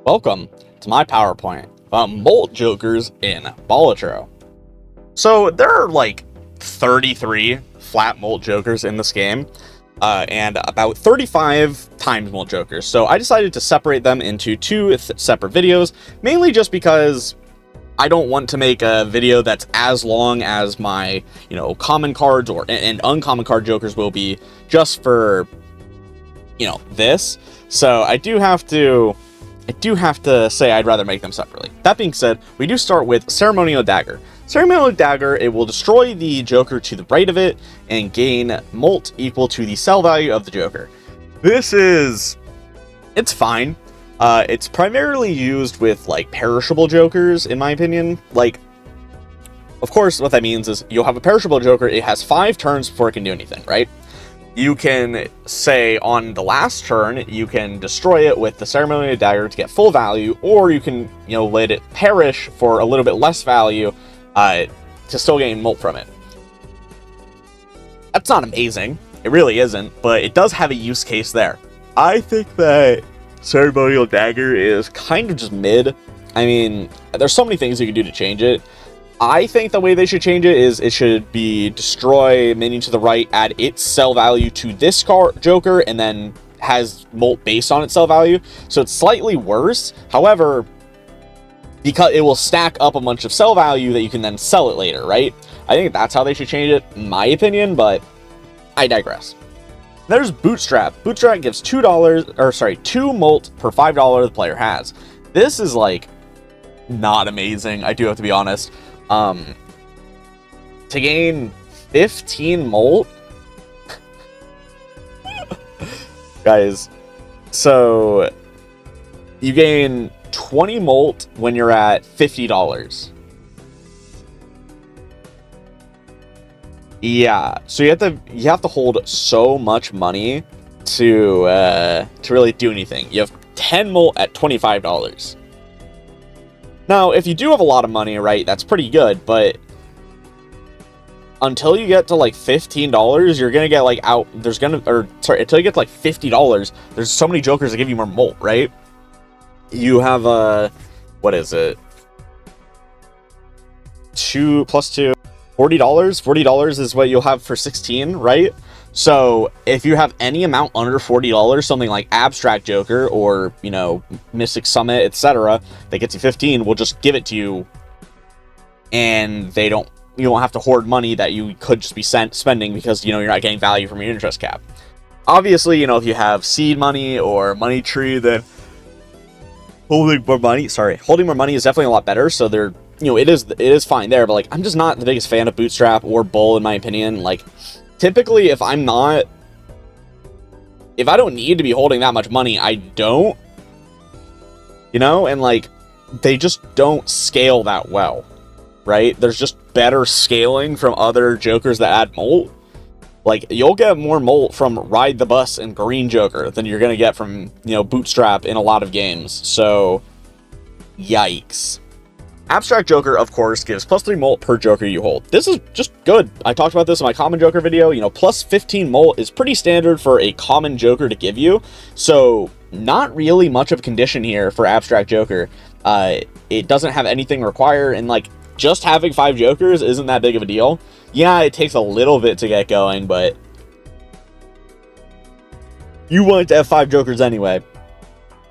Welcome to my PowerPoint about Mult Jokers in Balatro. So there are like 33 flat Mult Jokers in this game, and about 35 times Mult Jokers. So I decided to separate them into two separate videos, mainly just because I don't want to make a video that's as long as my, common cards and uncommon card Jokers will be just for, this. So I do have to say I'd rather make them separately. That being said, we do start with Ceremonial Dagger. Ceremonial Dagger, it will destroy the Joker to the right of it and gain Mult equal to the sell value of the Joker. It's fine. It's primarily used with, perishable Jokers, in my opinion. Of course, what that means is you'll have a perishable Joker, it has 5 turns before it can do anything, right? You can say on the last turn, you can destroy it with the Ceremonial Dagger to get full value, or you can, let it perish for a little bit less value to still gain Mult from it. That's not amazing. It really isn't, but it does have a use case there. I think that Ceremonial Dagger is kind of just mid. I mean, there's so many things you can do to change it. I think the way they should change it is it should be destroy minion to the right, add its sell value to this card Joker, and then has Mult based on its sell value. So it's slightly worse. However, because it will stack up a bunch of sell value that you can then sell it later, right? I think that's how they should change it, in my opinion, but I digress. There's Bootstrap. Bootstrap gives $2 Mult per $5 the player has. This is not amazing, I do have to be honest. To gain 15 Mult, guys, so you gain 20 Mult when you're at $50. Yeah, so you have to hold so much money to really do anything. You have 10 Mult at $25. Now, if you do have a lot of money, right, that's pretty good, but until you get to $15, you're gonna get until you get to $50, there's so many Jokers that give you more Mult, right? You have what is it? 2 plus 2, $40. $40 is what you'll have for 16, right? So if you have any amount under $40, something like Abstract Joker or, Mystic Summit, etc., that gets you 15, we'll just give it to you, and you don't have to hoard money that you could just be spending because, you're not getting value from your interest cap. Obviously, if you have seed money or money tree, then holding more money is definitely a lot better, so they're, it is fine there, but, I'm just not the biggest fan of Bootstrap or Bull, in my opinion. Typically, if I don't need to be holding that much money, I don't. And they just don't scale that well, right? There's just better scaling from other Jokers that add Mult. You'll get more Mult from Ride the Bus and Green Joker than you're going to get from, Bootstrap in a lot of games. So, yikes. Abstract Joker, of course, gives plus 3 Mult per Joker you hold. This is just good. I talked about this in my common Joker video. Plus 15 Mult is pretty standard for a common Joker to give you. So, not really much of a condition here for Abstract Joker. It doesn't have anything required, and just having 5 Jokers isn't that big of a deal. Yeah, it takes a little bit to get going, but you want to have 5 Jokers anyway.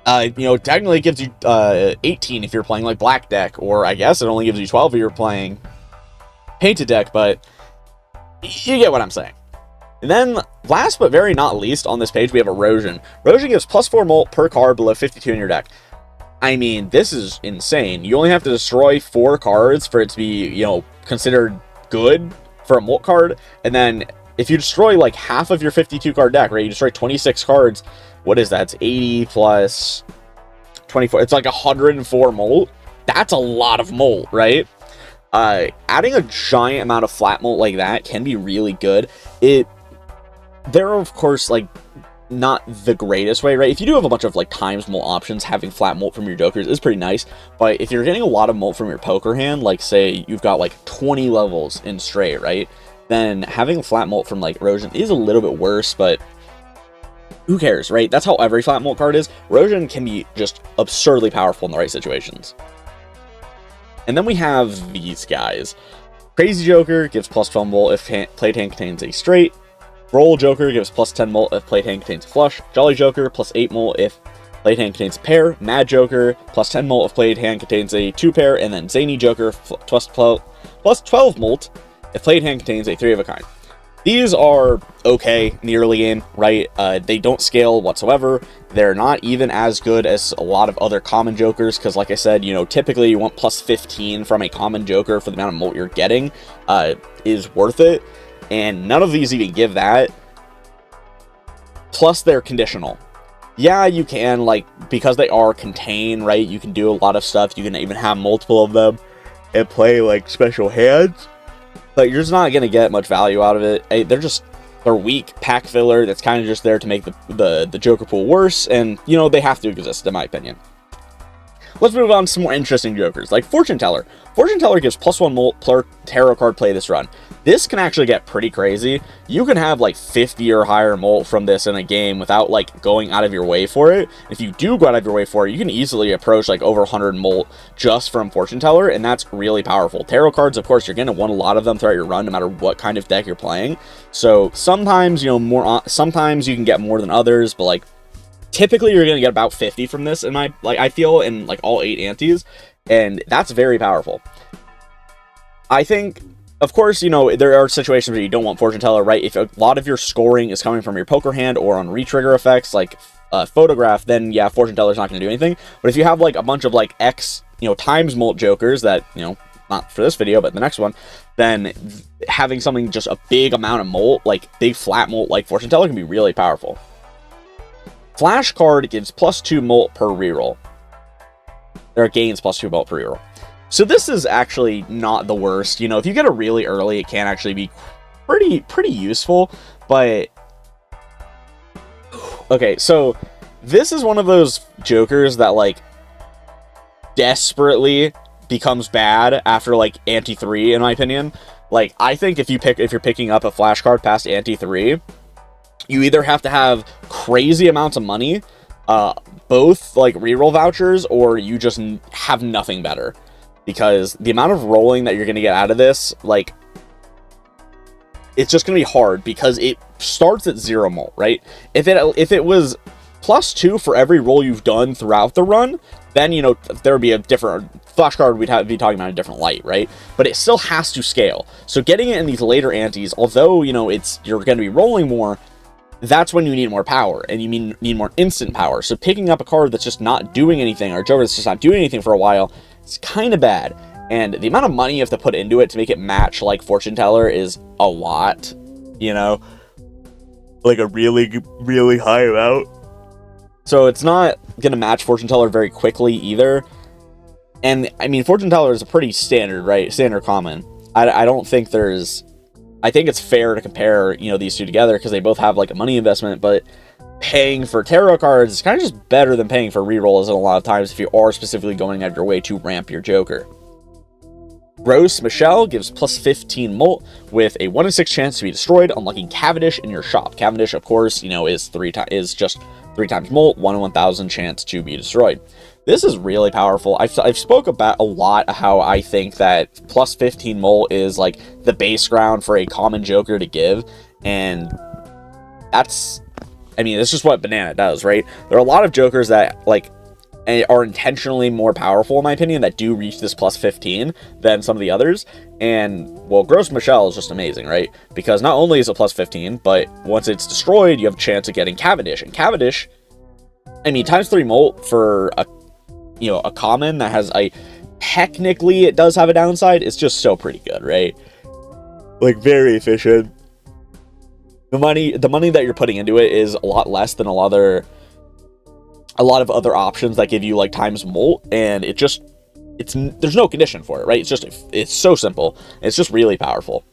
Technically it gives you 18 if you're playing Black Deck, or I guess it only gives you 12 if you're playing Painted Deck, but you get what I'm saying. And then, last but very not least on this page, we have Erosion. Erosion gives plus 4 Mult per card below 52 in your deck. I mean, this is insane. You only have to destroy 4 cards for it to be, considered good for a Mult card, and then if you destroy half of your 52 card deck, right, you destroy 26 cards, what is that? It's 80 plus 24. It's 104 Mult. That's a lot of Mult, right? Adding a giant amount of flat Mult like that can be really good. There are, of course, not the greatest way, right? If you do have a bunch of times Mult options, having flat Mult from your Jokers is pretty nice. But if you're getting a lot of Mult from your poker hand, say you've got 20 levels in straight, right? Then having a flat Mult from Erosion is a little bit worse, but who cares, right? That's how every flat Mult card is. Erosion can be just absurdly powerful in the right situations. And then we have these guys. Crazy Joker gives plus 12 Mult if played hand contains a straight. Roll Joker gives plus 10 Mult if played hand contains a flush. Jolly Joker plus 8 Mult if played hand contains a pair. Mad Joker plus 10 Mult if played hand contains a 2 pair. And then Zany Joker plus 12 Mult if played hand contains a 3 of a kind. These are okay, nearly in, right? They don't scale whatsoever. They're not even as good as a lot of other common Jokers, because like I said, you know, typically you want plus 15 from a common Joker for the amount of Mult you're getting is worth it, and none of these even give that. Plus, they're conditional. Yeah, you can, like, because they are contained, right? You can do a lot of stuff. You can even have multiple of them and play, like, special hands. But you're just not going to get much value out of it. They're weak pack filler that's kind of just there to make the Joker pool worse, and, you know, they have to exist, in my opinion. Let's move on to some more interesting Jokers, like Fortune Teller. Fortune Teller gives plus 1 Mult per tarot card play this run. This can actually get pretty crazy. You can have like 50 or higher Mult from this in a game without like going out of your way for it. If you do go out of your way for it, you can easily approach like over 100 Mult just from Fortune Teller, and that's really powerful. Tarot cards, of course, you're going to want a lot of them throughout your run, no matter what kind of deck you're playing. So sometimes, you know, sometimes you can get more than others, but like typically you're going to get about 50 from this I feel in like all 8 antes, and that's very powerful. I think, of course, you know, there are situations where you don't want Fortune Teller, right? If a lot of your scoring is coming from your poker hand or on retrigger effects like Photograph, then yeah, Fortune Teller's not going to do anything. But if you have like a bunch of like X, you know, times Mult Jokers that, you know, not for this video, but the next one, then having something just a big amount of Mult, like big flat Mult like Fortune Teller, can be really powerful. Flash card gives plus 2 Mult per reroll. Or gains plus 2 Mult per reroll. So this is actually not the worst. You know, if you get it really early, it can actually be pretty useful. But okay, so this is one of those Jokers that like desperately becomes bad after like ante 3, in my opinion. Like, I think if you're picking up a flash card past ante 3, you either have to have crazy amounts of money, both like reroll vouchers, or you just have nothing better. Because the amount of rolling that you're going to get out of this, like, it's just going to be hard because it starts at 0 Mult, right? If it was plus 2 for every roll you've done throughout the run, then, you know, there would be a different flash card. We'd be talking about a different light, right? But it still has to scale. So getting it in these later antes, although, you know, you're going to be rolling more, that's when you need more power, and you need more instant power. So picking up a card that's just not doing anything, or a Joker that's just not doing anything for a while, it's kind of bad. And the amount of money you have to put into it to make it match like Fortune Teller is a lot, you know? Like a really, really high amount. So it's not going to match Fortune Teller very quickly either. And, I mean, Fortune Teller is a pretty standard, right? Standard common. I don't think there's... I think it's fair to compare, you know, these two together because they both have like a money investment, but paying for tarot cards is kind of just better than paying for rerolls a lot of times if you are specifically going out of your way to ramp your Joker. Rose Michelle gives plus 15 Mult with a 1 in 6 chance to be destroyed, unlocking Cavendish in your shop. Cavendish, of course, you know, is just 3 times Mult, 1 in 1,000 chance to be destroyed. This is really powerful. I've spoke about a lot how I think that plus 15 Mult is like the base ground for a common Joker to give, and that's, I mean, this is what Banana does, right? There are a lot of Jokers that like are intentionally more powerful, in my opinion, that do reach this plus 15 than some of the others. And, well, Gross Michelle is just amazing, right? Because not only is it plus 15, but once it's destroyed, you have a chance of getting Cavendish. And Cavendish, I mean, times 3 Mult for a, you know, a common that has technically it does have a downside. It's just so pretty good, right? Like, very efficient. The money that you're putting into it is a lot less than a lot of other options that give you like times Mult, and there's no condition for it, right? It's so simple. It's just really powerful.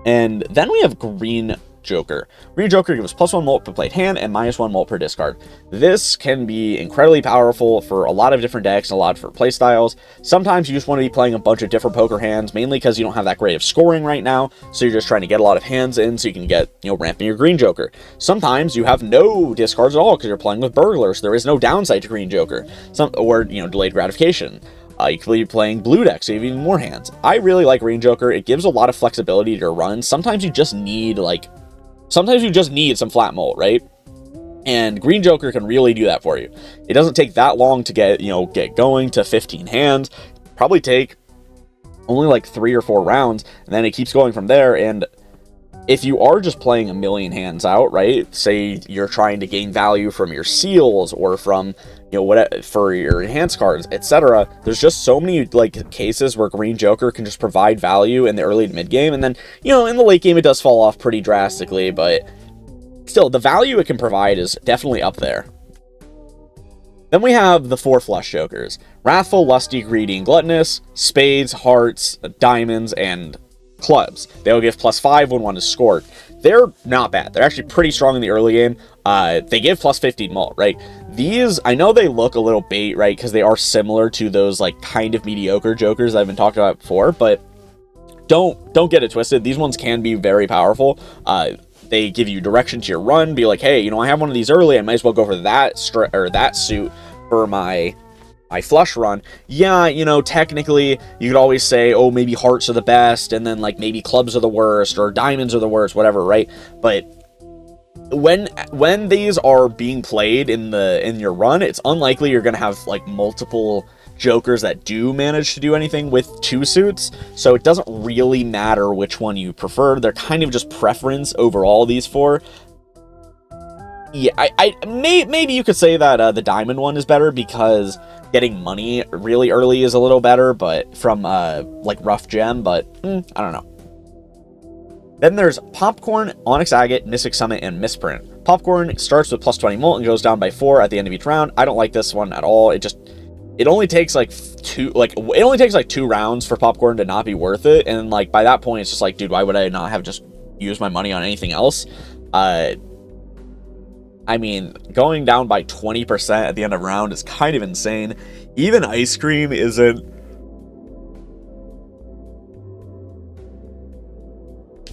And then we have Green Joker. Green Joker gives +1 Mult per played hand and -1 Mult per discard. This can be incredibly powerful for a lot of different decks and a lot of different playstyles. Sometimes you just want to be playing a bunch of different poker hands, mainly because you don't have that great of scoring right now, so you're just trying to get a lot of hands in so you can get, ramping your Green Joker. Sometimes you have no discards at all because you're playing with Burglars. There is no downside to Green Joker. Delayed gratification. You could be playing blue decks, so you have even more hands. I really like Green Joker. It gives a lot of flexibility to your run. Sometimes you just need some flat Mult, right? And Green Joker can really do that for you. It doesn't take that long to get going to 15 hands. Probably take only like 3 or 4 rounds, and then it keeps going from there. And if you are just playing a million hands out, right? Say you're trying to gain value from your seals or from, for your enhanced cards, etc. There's just so many cases where Green Joker can just provide value in the early to mid game, and then in the late game it does fall off pretty drastically, but still the value it can provide is definitely up there. Then we have the 4 flush Jokers: Wrathful, Lusty, Greedy, and Gluttonous, Spades, Hearts, Diamonds, and Clubs. They'll give +5 when one is scored. They're not bad. They're actually pretty strong in the early game. They give +15 Mult, right? These, I know they look a little bait, right? Because they are similar to those kind of mediocre Jokers I've been talking about before, but don't get it twisted. These ones can be very powerful. They give you direction to your run. Be like, hey, I have one of these early. I might as well go for that suit for my flush run. Yeah, technically you could always say, oh, maybe hearts are the best, and then maybe clubs are the worst, or diamonds are the worst, whatever, right? But when these are being played in your run, it's unlikely you're gonna have multiple Jokers that do manage to do anything with 2 suits, so it doesn't really matter which one you prefer. They're kind of just preference over all these 4. Yeah, maybe you could say that the diamond one is better because getting money really early is a little better, but from Rough Gem, but I don't know. Then there's Popcorn, Onyx Agate, Mystic Summit, and Misprint. Popcorn starts with +20 Mult and goes down by 4 at the end of each round. I don't like this one at all. It only takes 2 rounds for Popcorn to not be worth it, and by that point it's just dude, why would I not have just used my money on anything else? I mean, going down by 20% at the end of a round is kind of insane. Even Ice Cream isn't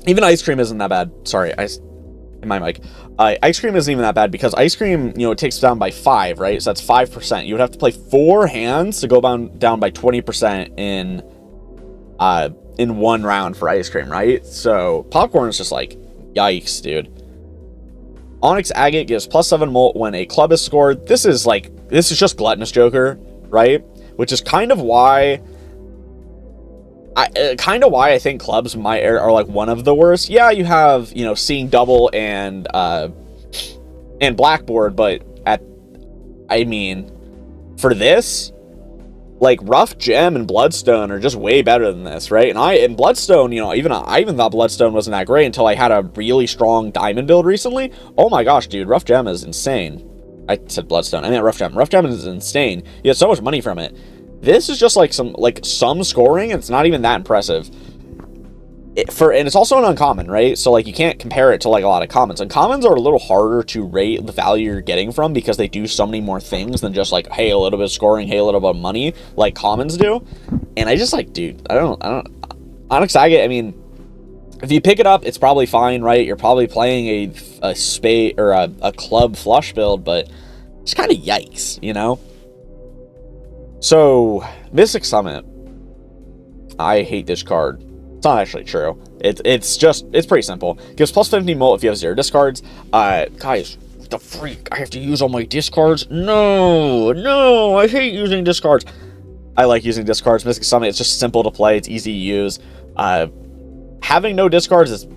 that bad. Sorry, in my mic. Ice Cream isn't even that bad because Ice Cream, it takes down by 5, right? So that's 5%. You would have to play 4 hands to go down by 20% in 1 round for Ice Cream, right? So Popcorn is just yikes, dude. Onyx Agate gives +7 Mult when a club is scored. This is just Gluttonous Joker, right? Which is kind of why I think clubs are one of the worst. Yeah, you have Seeing Double and Blackboard, but for this, Rough Gem and Bloodstone are just way better than this, right? And Bloodstone, I even thought Bloodstone wasn't that great until I had a really strong diamond build recently. Oh my gosh, dude, Rough Gem is insane. I said Bloodstone, I meant Rough Gem. Rough Gem is insane. You get so much money from it. This is just some scoring, and it's not even that impressive. And it's also an uncommon, right? So you can't compare it to a lot of commons. Uncommons are a little harder to rate the value you're getting from because they do so many more things than just hey, a little bit of scoring, hey, a little bit of money, like commons do. And I just dude, I don't Onyx Agate, if you pick it up, it's probably fine, right? You're probably playing a spade or a club flush build, but it's kind of yikes, So Mystic Summit, I hate this card. It's not actually true. It's pretty simple. Gives +15 Mult if you have 0 discards. Guys, what the freak? I have to use all my discards? No, I hate using discards. I like using discards. Mystic Summit, it's just simple to play. It's easy to use. Having no discards is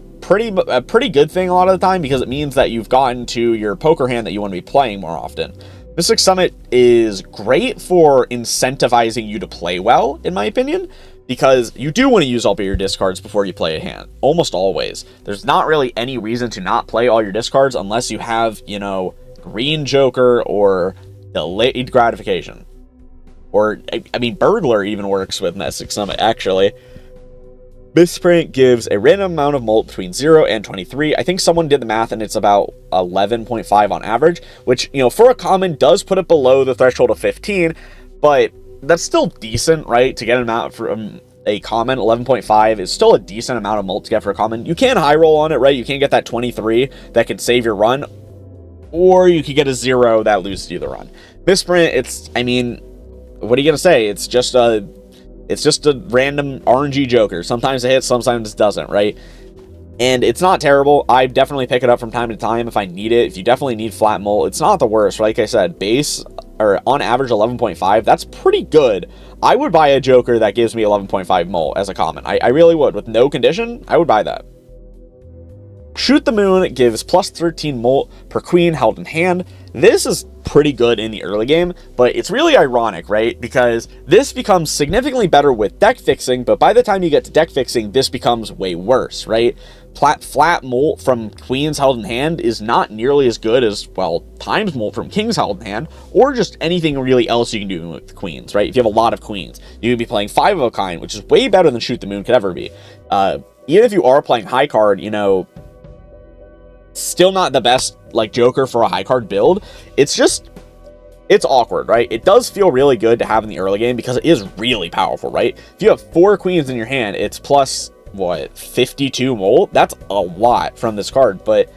a pretty good thing a lot of the time because it means that you've gotten to your poker hand that you want to be playing more often. Mystic Summit is great for incentivizing you to play well, in my opinion, because you do want to use all of your discards before you play a hand, almost always. There's not really any reason to not play all your discards unless you have, Green Joker or delayed gratification. Or, Burglar even works with Mystic Summit, actually. Misprint gives a random amount of Mult between 0 and 23. I think someone did the math and it's about 11.5 on average, which, you know, for a common does put it below the threshold of 15, but that's still decent, right? To get an amount from a common, 11.5 is still a decent amount of Mult to get for a common. You can high roll on it, right? You can get that 23 that could save your run, or you could get a 0 that loses you the run. Misprint, it's, I mean, what are you gonna say? It's just a random RNG Joker. Sometimes it hits, sometimes it doesn't, right? And it's not terrible. I definitely pick it up from time to time if I need it. If you definitely need flat Mult, it's not the worst. Like I said, base, or on average 11.5, that's pretty good. I would buy a Joker that gives me 11.5 Mult as a common. I really would. With no condition, I would buy that. Shoot the Moon gives plus 13 Mult per queen held in hand. This is pretty good in the early game, but it's really ironic, right? Because this becomes significantly better with deck fixing, but by the time you get to deck fixing, this becomes way worse, right? Flat Mult from queens held in hand is not nearly as good as, well, times Mult from kings held in hand, or just anything really else you can do with queens, right? If you have a lot of queens, you can be playing 5 of a kind, which is way better than Shoot the Moon could ever be. Even if you are playing high card, you know, still not the best, like, Joker for a high card build. It's awkward, right? It does feel really good to have in the early game because it is really powerful, right? If you have 4 queens in your hand, it's plus, what, 52 Mult? That's a lot from this card, but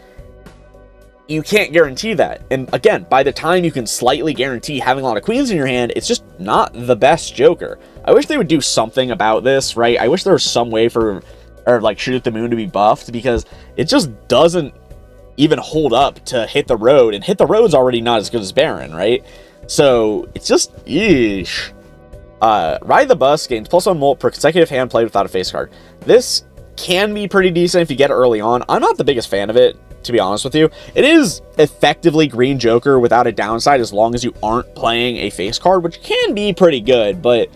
you can't guarantee that. And again, by the time you can slightly guarantee having a lot of queens in your hand, it's just not the best Joker. I wish they would do something about this, right? I wish there was some way for, or like, Shoot at the Moon to be buffed, because it just doesn't even hold up to Hit the Road, and Hit the Road's already not as good as Baron, right? So it's just yeesh. Ride the Bus gains plus 1 Mult per consecutive hand played without a face card. This can be pretty decent if you get it early on. I'm not the biggest fan of it, to be honest with you. It is effectively Green Joker without a downside as long as you aren't playing a face card, which can be pretty good, but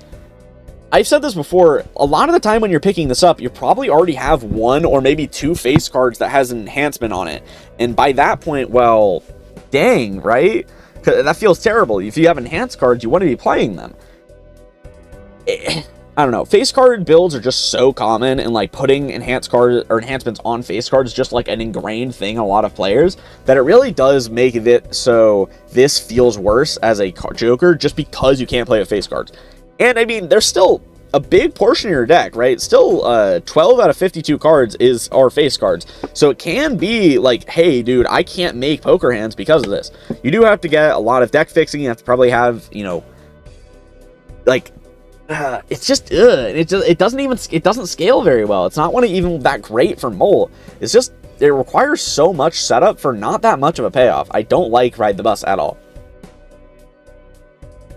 I've said this before, a lot of the time when you're picking this up, you probably already have 1 or maybe 2 face cards that has an enhancement on it. And by that point, well, dang, right? That feels terrible. If you have enhanced cards, you want to be playing them. I don't know. Face card builds are just so common, and like putting enhanced cards or enhancements on face cards is just like an ingrained thing in a lot of players, that it really does make it so this feels worse as a Joker just because you can't play with face cards. And I mean, there's still a big portion of your deck, right? Still, 12 out of 52 cards are face cards. So it can be like, hey, dude, I can't make poker hands because of this. You do have to get a lot of deck fixing. You have to probably have, you know, like, it's just, it doesn't scale very well. It's not even that great for Mult. It's just, it requires so much setup for not that much of a payoff. I don't like Ride the Bus at all.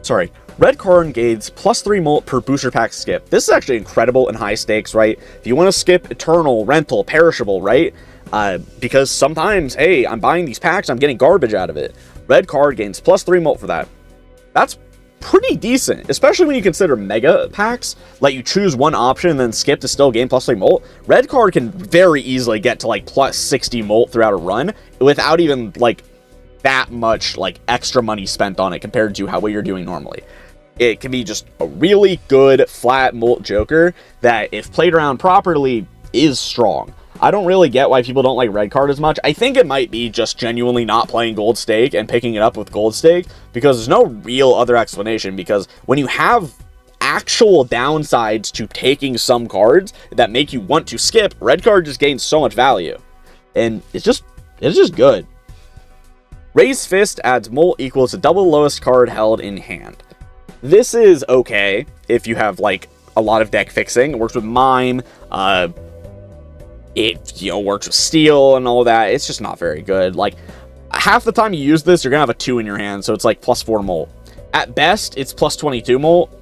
Sorry. Red card gains plus 3 Mult per booster pack skip. This is actually incredible and high stakes, right? If you want to skip Eternal, Rental, Perishable, right? Because sometimes, hey, I'm buying these packs, I'm getting garbage out of it. Red card gains plus 3 Mult for that. That's pretty decent, especially when you consider mega packs. Let you choose one option and then skip to still gain plus 3 Mult. Red card can very easily get to like plus 60 Mult throughout a run without even like that much like extra money spent on it compared to what you're doing normally. It can be just a really good flat Mult Joker that, if played around properly, is strong. I don't really get why people don't like red card as much. I think it might be just genuinely not playing Gold Stake and picking it up with Gold Stake, because there's no real other explanation. Because when you have actual downsides to taking some cards that make you want to skip, red card just gains so much value. And it's just good. Raise Fist adds Mult equals to double the lowest card held in hand. This is okay if you have like a lot of deck fixing. It works with Mime. It, you know, works with Steel and all that. It's just not very good. Like, half the time you use this, you're gonna have a 2 in your hand, so it's like plus 4 Mult. At best, it's plus 22 Mult.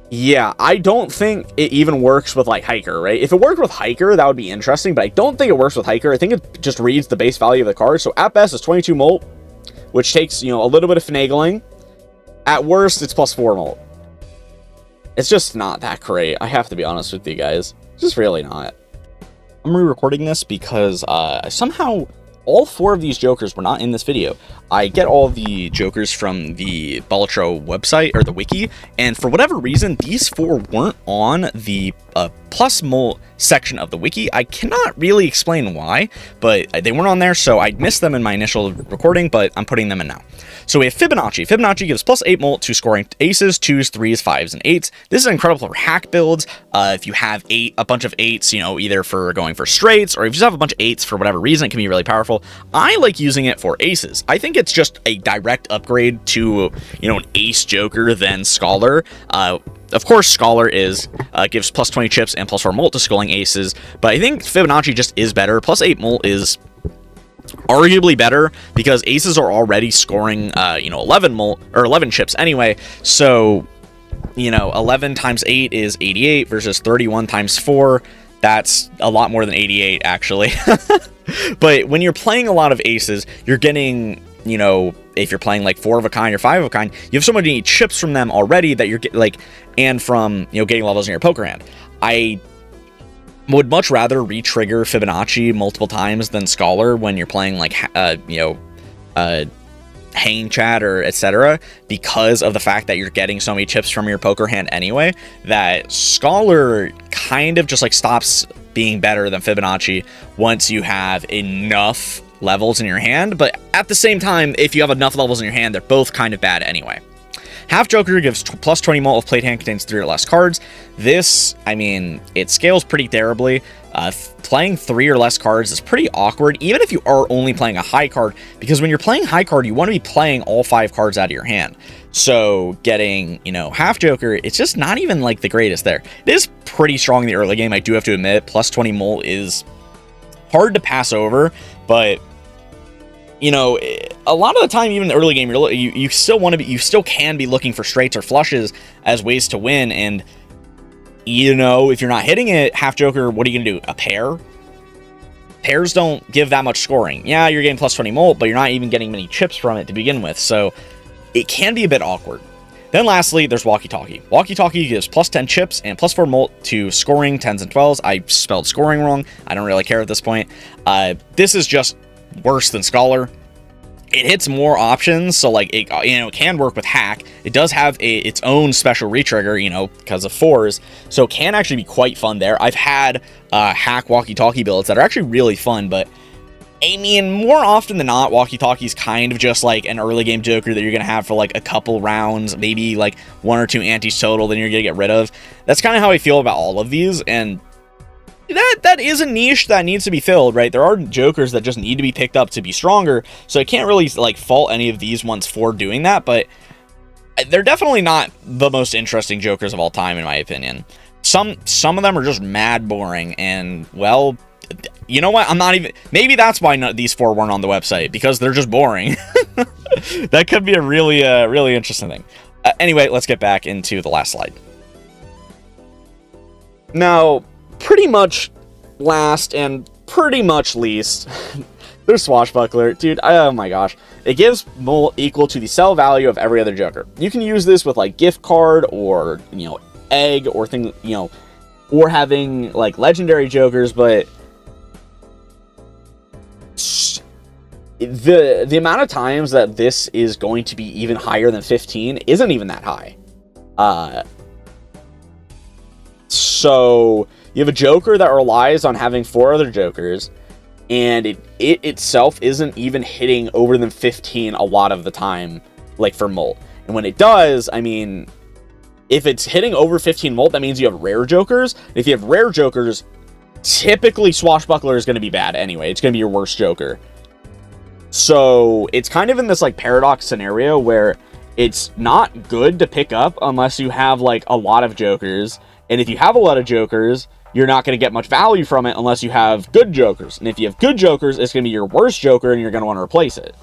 Yeah, I don't think it even works with like Hiker, right? If it worked with Hiker, that would be interesting, but I don't think it works with Hiker. I think it just reads the base value of the card. So at best, it's 22 Mult, which takes, you know, a little bit of finagling. At worst, it's plus 4 Mult. It's just not that great. I have to be honest with you guys. It's just really not. I'm re-recording this because somehow all 4 of these jokers were not in this video. I get all the jokers from the Balatro website, or the wiki, and for whatever reason, these 4 weren't on the plus Mult section of the wiki. I cannot really explain why, but they weren't on there, so I missed them in my initial recording, but I'm putting them in now. So we have Fibonacci. Fibonacci gives plus 8 Mult to scoring aces, 2s, 3s, 5s, and 8s. This is incredible for hack builds. If you have a bunch of 8s, you know, either for going for straights, or if you just have a bunch of 8s for whatever reason, it can be really powerful. I like using it for aces. I think it's just a direct upgrade to, you know, an ace joker than Scholar. Of course, Scholar gives plus 20 chips and plus 4 Mult to scoring aces, but I think Fibonacci just is better. Plus 8 Mult is arguably better because aces are already scoring, you know, 11 Mult, or 11 chips anyway. So, you know, 11 times 8 is 88 versus 31 times 4. That's a lot more than 88, actually. But when you're playing a lot of aces, you're getting, you know, if you're playing like 4 of a kind or 5 of a kind, you have so many chips from them already that you're like, and from, you know, getting levels in your poker hand. I would much rather re-trigger Fibonacci multiple times than Scholar when you're playing like, you know, hanging chat or etc., because of the fact that you're getting so many chips from your poker hand anyway, that Scholar kind of just like stops being better than Fibonacci once you have enough levels in your hand. But at the same time, if you have enough levels in your hand, they're both kind of bad anyway. Half Joker gives plus 20 Mult if played hand contains 3 or less cards. This, I mean, it scales pretty terribly. Playing 3 or less cards is pretty awkward, even if you are only playing a high card, because when you're playing high card, you want to be playing all 5 cards out of your hand. So getting, you know, Half Joker, it's just not even like the greatest there. It is pretty strong in the early game, I do have to admit. Plus 20 Mult is hard to pass over, but you know, a lot of the time, even in the early game, you still want to be, you still can be looking for straights or flushes as ways to win. And you know, if you're not hitting it, Half Joker, what are you gonna do? A pair? Pairs don't give that much scoring. Yeah, you're getting plus 20 Mult, but you're not even getting many chips from it to begin with, so it can be a bit awkward. Then lastly, there's Walkie Talkie. Walkie Talkie gives plus 10 chips and plus 4 Mult to scoring 10s and 12s. I spelled scoring wrong. I don't really care at this point. This is just worse than Scholar. It hits more options, so like it, you know, it can work with hack. It does have its own special retrigger, you know, because of 4s, so it can actually be quite fun there. I've had hack walkie-talkie builds that are actually really fun, but I mean, more often than not, walkie-talkie is kind of just like an early game joker that you're gonna have for like a couple rounds, maybe like 1 or 2 antis total, then you're gonna get rid of. That's kind of how I feel about all of these, and that is a niche that needs to be filled, right? There are jokers that just need to be picked up to be stronger, so I can't really like fault any of these ones for doing that, but they're definitely not the most interesting jokers of all time, in my opinion. Some of them are just mad boring, and well, you know what? I'm not even, maybe that's why these 4 weren't on the website, because they're just boring. That could be a really really interesting thing. Anyway, let's get back into the last slide. Now, pretty much last and pretty much least, there's Swashbuckler. Dude, oh my gosh. It gives Mult equal to the sell value of every other joker. You can use this with like gift card or, you know, egg or thing, you know, or having like legendary jokers, but the amount of times that this is going to be even higher than 15 isn't even that high. So you have a joker that relies on having 4 other jokers, and it itself isn't even hitting over than 15 a lot of the time, like for Mult. And when it does, I mean, if it's hitting over 15 Mult, that means you have rare jokers. And if you have rare jokers, typically Swashbuckler is going to be bad anyway. It's going to be your worst joker. So it's kind of in this like paradox scenario where it's not good to pick up unless you have like a lot of jokers. And if you have a lot of jokers, you're not going to get much value from it unless you have good jokers. And if you have good jokers, it's going to be your worst joker and you're going to want to replace it.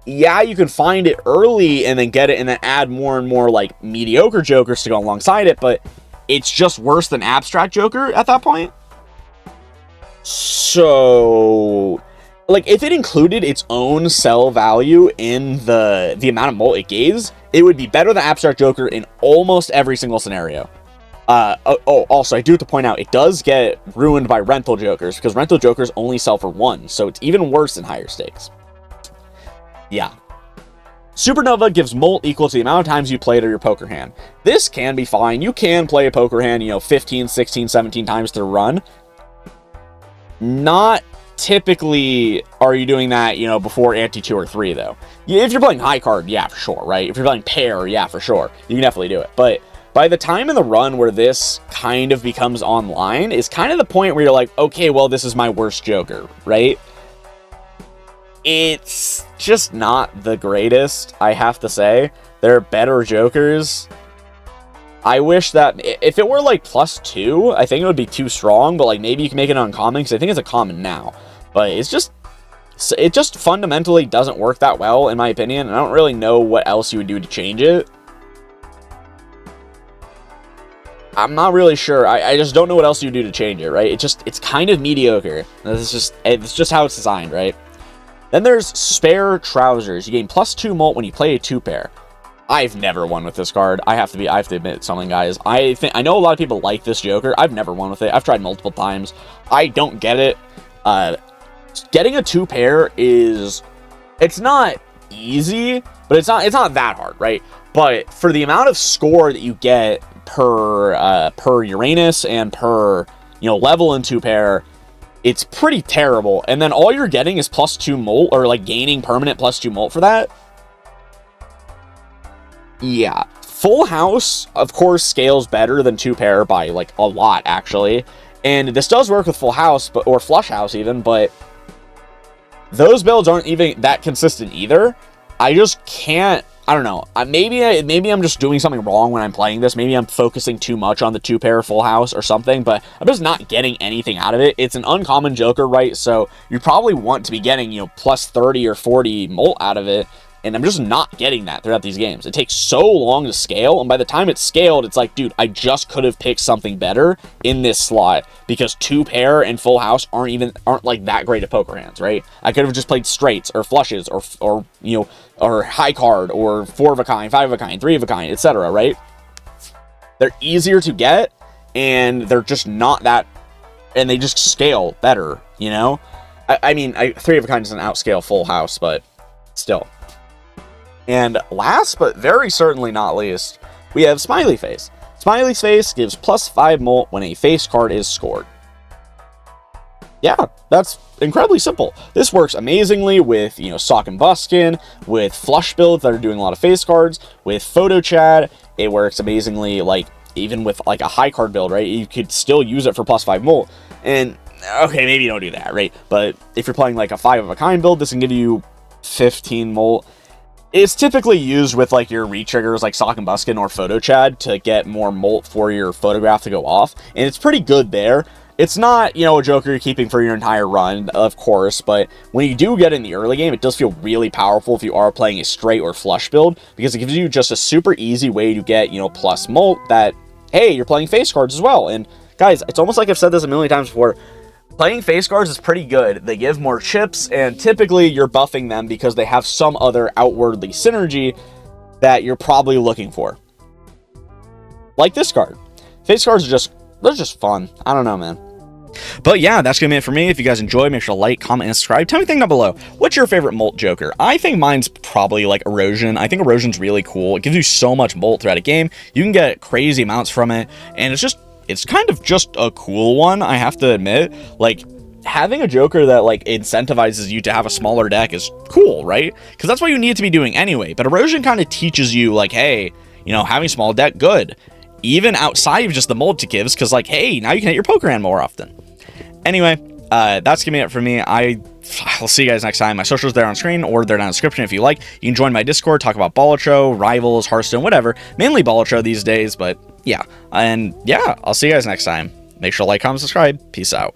Yeah, you can find it early and then get it and then add more and more like mediocre jokers to go alongside it, but it's just worse than Abstract Joker at that point. So, like, if it included its own sell value in the amount of Mult it gives, it would be better than Abstract Joker in almost every single scenario. Also, I do have to point out, it does get ruined by rental jokers, because rental jokers only sell for 1, so it's even worse in higher stakes. Yeah. Supernova gives Mult equal to the amount of times you play it or your poker hand. This can be fine. You can play a poker hand, 15, 16, 17 times to run. Not typically are you doing that, before ante 2 or 3, though. If you're playing high card, yeah, for sure, right? If you're playing pair, yeah, for sure. You can definitely do it. But by the time in the run where this kind of becomes online is kind of the point where you're like, okay, well, this is my worst joker, right? It's just not the greatest, I have to say. There are better jokers. I wish that if it were like +2, I think it would be too strong, but like maybe you can make it uncommon, because I think it's a common now. But it just fundamentally doesn't work that well, in my opinion, and I don't really know what else you would do to change it. I'm not really sure. I just don't know what else you do to change it, right? It's kind of mediocre. It's just how it's designed, right? Then there's Spare Trousers. You gain +2 Mult when you play a 2-pair. I've never won with this card. I have to admit something, guys. I know a lot of people like this joker. I've never won with it. I've tried multiple times. I don't get it. Getting a 2-pair it's not easy, but it's not that hard, right? But for the amount of score that you get per Uranus and per level in 2-pair, it's pretty terrible. And then all you're getting is +2 Mult, or like gaining permanent +2 Mult for that. Yeah, Full House of course scales better than 2-pair by like a lot, actually, and this does work with Full House, or Flush House even, but those builds aren't even that consistent either. I just can't. I don't know. Maybe I'm just doing something wrong when I'm playing this. Maybe I'm focusing too much on the 2-pair Full House or something, but I'm just not getting anything out of it. It's an uncommon joker, right? So you probably want to be getting, +30 or 40 Mult out of it, and I'm just not getting that throughout these games. It takes so long to scale, and by the time it's scaled, it's like, dude, I just could have picked something better in this slot, because 2-pair and Full House aren't like that great at poker hands, right? I could have just played straights or flushes or high card, or 4 of a kind, 5 of a kind, 3 of a kind, etc., right? They're easier to get, and they're just not that, and they just scale better, I mean, 3 of a kind doesn't outscale Full House, but still. And last, but very certainly not least, we have Smiley Face. Smiley Face gives +5 Mult when a face card is scored. Yeah, that's incredibly simple. This works amazingly with, Sock and Buskin, with flush builds that are doing a lot of face cards, with Photo Chad. It works amazingly, like, even with, like, a high card build, right? You could still use it for +5 Mult. And, okay, maybe you don't do that, right? But if you're playing, like, a 5 of a kind build, this can give you 15 Mult. It's typically used with, like, your re-triggers, like Sock and Buskin or Photo Chad, to get more Mult for your photograph to go off. And it's pretty good there. It's not, a joker you're keeping for your entire run, of course, but when you do get in the early game, it does feel really powerful if you are playing a straight or flush build, because it gives you just a super easy way to get, plus Mult that, hey, you're playing face cards as well. And, guys, it's almost like I've said this a million times before. Playing face cards is pretty good. They give more chips, and typically you're buffing them because they have some other outwardly synergy that you're probably looking for. Like this card. Face cards they're just fun. I don't know, man. But yeah, that's gonna be it for me. If you guys enjoyed, make sure to like, comment, and subscribe. Tell me a thing down below. What's your favorite Mult joker? I think mine's probably like Erosion. I think Erosion's really cool. It gives you so much Mult throughout a game. You can get crazy amounts from it, and it's kind of just a cool one, I have to admit. Like, having a joker that, like, incentivizes you to have a smaller deck is cool, right? Because that's what you need to be doing anyway. But Erosion kind of teaches you, like, hey, having a small deck, good. Even outside of just the Mult it gives, because, like, hey, now you can hit your poker hand more often. Anyway, that's gonna be it for me. I'll see you guys next time. My socials there on screen, or they're down in the description if you like. You can join my Discord, talk about Balatro, Rivals, Hearthstone, whatever. Mainly Balatro these days, but yeah. And yeah, I'll see you guys next time. Make sure to like, comment, subscribe. Peace out.